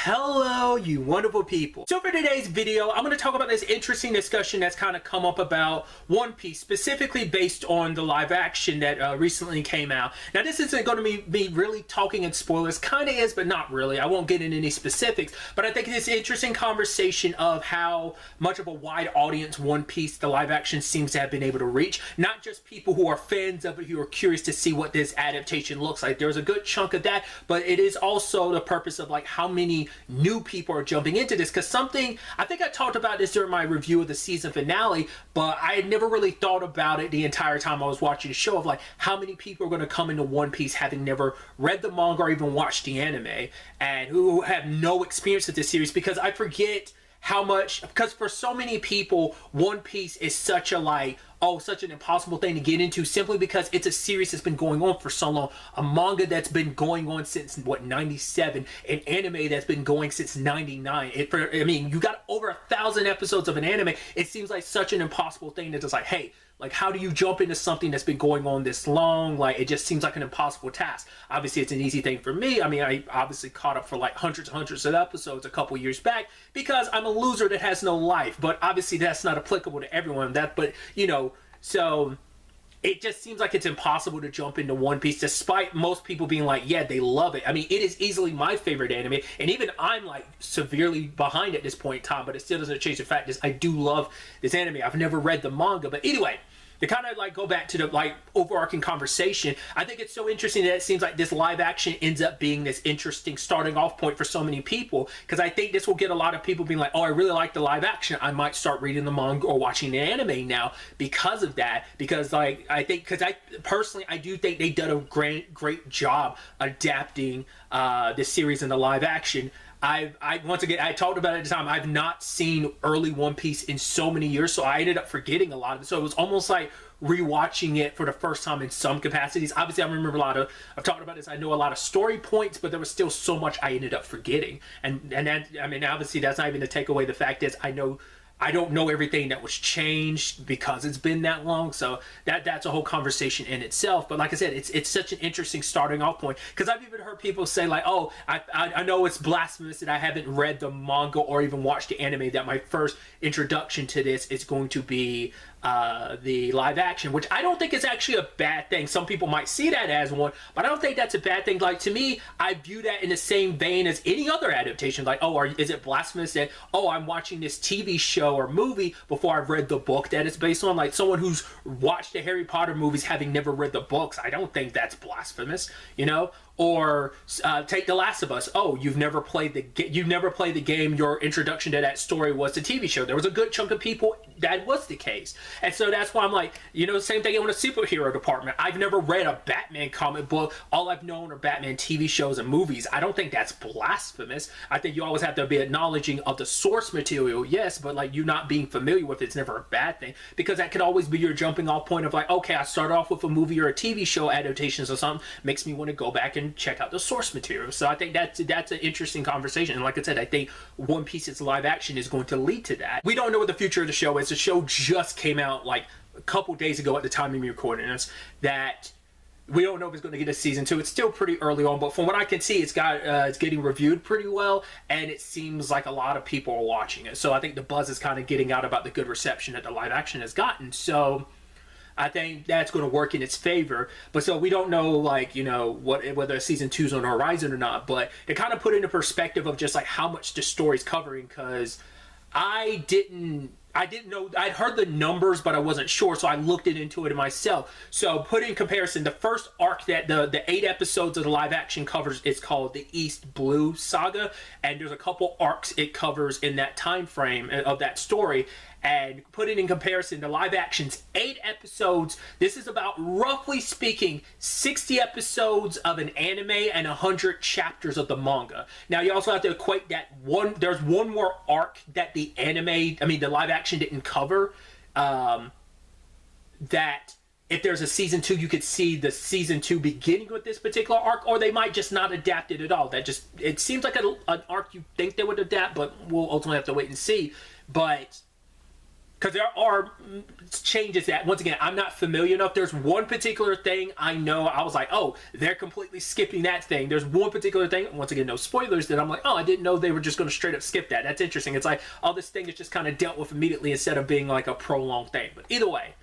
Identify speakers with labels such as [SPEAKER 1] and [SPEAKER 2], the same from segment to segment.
[SPEAKER 1] Hello, you wonderful people. So for today's video, I'm going to talk about this interesting discussion that's kind of come up about One Piece, specifically based on the live action that recently came out. Now, this isn't going to be really talking in spoilers. Kind of is, but not really. I won't get into any specifics, but I think it's an interesting conversation of how much of a wide audience One Piece, the live action, seems to have been able to reach. Not just people who are fans of it, who are curious to see what this adaptation looks like. There's a good chunk of that, but it is also the purpose of like how many new people are jumping into this, because something I think I talked about this during my review of the season finale, but I had never really thought about it the entire time I was watching the show, of like how many people are going to come into One Piece having never read the manga or even watched the anime, and who have no experience with this series, because I forget how much, because for so many people One Piece is such a such an impossible thing to get into, simply because it's a series that's been going on for so long, a manga that's been going on since what, 97, an anime that's been going since 99. I mean, you got over 1,000 episodes of an anime. It seems like such an impossible thing that it's like, hey, like, how do you jump into something that's been going on this long? Like, it just seems like an impossible task. Obviously, it's an easy thing for me. I mean, I obviously caught up for like hundreds of episodes a couple years back because I'm a loser that has no life. But obviously, that's not applicable to everyone. But you know, so it just seems like it's impossible to jump into One Piece, despite most people being like, yeah, they love it. I mean, it is easily my favorite anime, and even I'm like severely behind at this point in time, but it still doesn't change the fact that I do love this anime. I've never read the manga, but anyway, to kind of like go back to the like overarching conversation, I think it's so interesting that it seems like this live action ends up being this interesting starting off point for so many people, because I think this will get a lot of people being like, oh, I really like the live action, I might start reading the manga or watching the anime now because of that. Because like I personally do think they did a great job adapting this series in the live action. Once again, I talked about it at the time, I've not seen early One Piece in so many years, so I ended up forgetting a lot of it. So it was almost like rewatching it for the first time in some capacities. Obviously, I remember I've talked about this, I know a lot of story points, but there was still so much I ended up forgetting. And that, I mean, obviously, that's not even to take away the fact is I don't know everything that was changed because it's been that long, so that's a whole conversation in itself. But like I said, it's such an interesting starting off point, because I've even heard people say like, oh, I know it's blasphemous that I haven't read the manga or even watched the anime, that my first introduction to this is going to be the live action, which I don't think is actually a bad thing. Some people might see that as one, but I don't think that's a bad thing. Like, to me, I view that in the same vein as any other adaptation. Like, oh, is it blasphemous that, oh, I'm watching this TV show or movie before I've read the book that it's based on? Like, someone who's watched the Harry Potter movies having never read the books, I don't think that's blasphemous, you know? Or take The Last of Us. Oh, you've never played the game. Your introduction to that story was the TV show. There was a good chunk of people that was the case, and so that's why I'm like, you know, same thing in the superhero department. I've never read a Batman comic book. All I've known are Batman TV shows and movies. I don't think that's blasphemous. I think you always have to be acknowledging of the source material, yes, but like, you not being familiar with it's never a bad thing, because that could always be your jumping off point of like, okay, I started off with a movie or a TV show adaptations or something, makes me want to go back and check out the source material. So I think that's an interesting conversation, and like I said, I think One Piece's live action is going to lead to that. We don't know what the future of the show is. The show just came out like a couple days ago at the time of me recording this, that we don't know if it's going to get a season 2. It's still pretty early on, but from what I can see, it's getting reviewed pretty well, and it seems like a lot of people are watching it. So I think the buzz is kind of getting out about the good reception that the live action has gotten. So I think that's going to work in its favor. But so we don't know, like, you know, whether season 2's on the horizon or not. But to kind of put into perspective of just like how much the story's covering, because I didn't know. I'd heard the numbers, but I wasn't sure, so I looked into it myself. So put in comparison, the first arc that the 8 episodes of the live action covers is called the East Blue Saga, and there's a couple arcs it covers in that time frame of that story. And put it in comparison, the live action's 8 episodes. This is about, roughly speaking, 60 episodes of an anime and 100 chapters of the manga. Now, you also have to equate that there's one more arc that the live action didn't cover. That if there's a season 2, you could see the season 2 beginning with this particular arc, or they might just not adapt it at all. It seems like an arc you think they would adapt, but we'll ultimately have to wait and see. But because there are changes that, once again, I'm not familiar enough. There's one particular thing I know, I was like, oh, they're completely skipping that thing. There's one particular thing, once again, no spoilers, that I'm like, oh, I didn't know they were just going to straight up skip that. That's interesting. It's like, oh, this thing is just kind of dealt with immediately instead of being like a prolonged thing. But either way,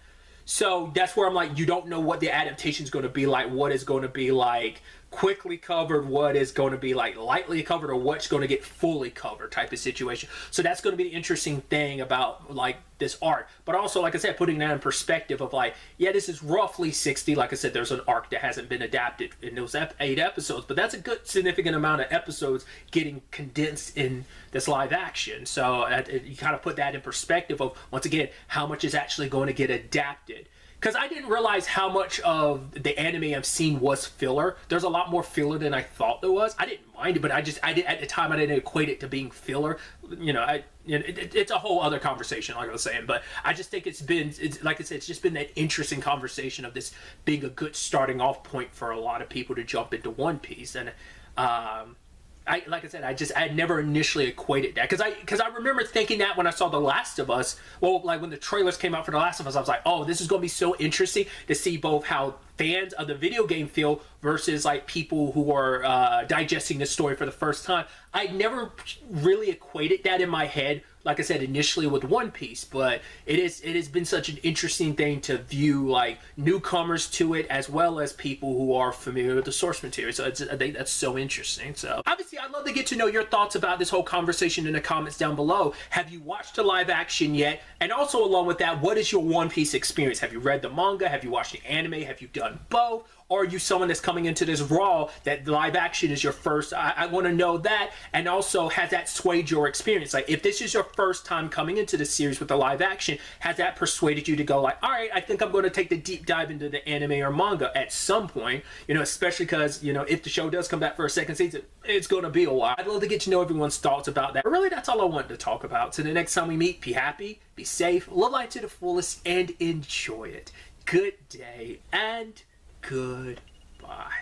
[SPEAKER 1] so that's where I'm like, you don't know what the adaptation is going to be like, what is going to be like quickly covered, what is going to be like lightly covered, or what's going to get fully covered type of situation. So that's going to be the interesting thing about like this art. But also, like I said, putting that in perspective of like, yeah, this is roughly 60. Like I said, there's an arc that hasn't been adapted in those 8 episodes, but that's a good significant amount of episodes getting condensed in this live action. So you kind of put that in perspective of, once again, how much is actually going to get adapted. Because I didn't realize how much of the anime I've seen was filler. There's a lot more filler than I thought there was. I didn't mind it, but I did, at the time I didn't equate it to being filler. You know, it's a whole other conversation, like I was saying. But I just think it's like I said, it's just been that interesting conversation of this being a good starting off point for a lot of people to jump into One Piece. And like I said, I never initially equated that because I remember thinking that when I saw The Last of Us. Well, like when the trailers came out for The Last of Us, I was like, oh, this is going to be so interesting to see both how fans of the video game feel versus like people who are digesting the story for the first time. I never really equated that in my head, like I said, initially with One Piece, but it has been such an interesting thing to view, like newcomers to it as well as people who are familiar with the source material. So I think that's so interesting. So obviously, I'd love to get to know your thoughts about this whole conversation in the comments down below. Have you watched the live action yet? And also along with that, what is your One Piece experience? Have you read the manga? Have you watched the anime? Have you done both? Or are you someone that's coming into this raw, that live action is your first? I want to know that. And also, has that swayed your experience? Like, if this is your first time coming into the series with the live action, has that persuaded you to go like, all right, I think I'm going to take the deep dive into the anime or manga at some point, you know, especially because, you know, if the show does come back for a second season, it's going to be a while. I'd love to get to know everyone's thoughts about that. But really, that's all I wanted to talk about. So the next time we meet, be happy, be safe, live life to the fullest, and enjoy it. Good day and goodbye.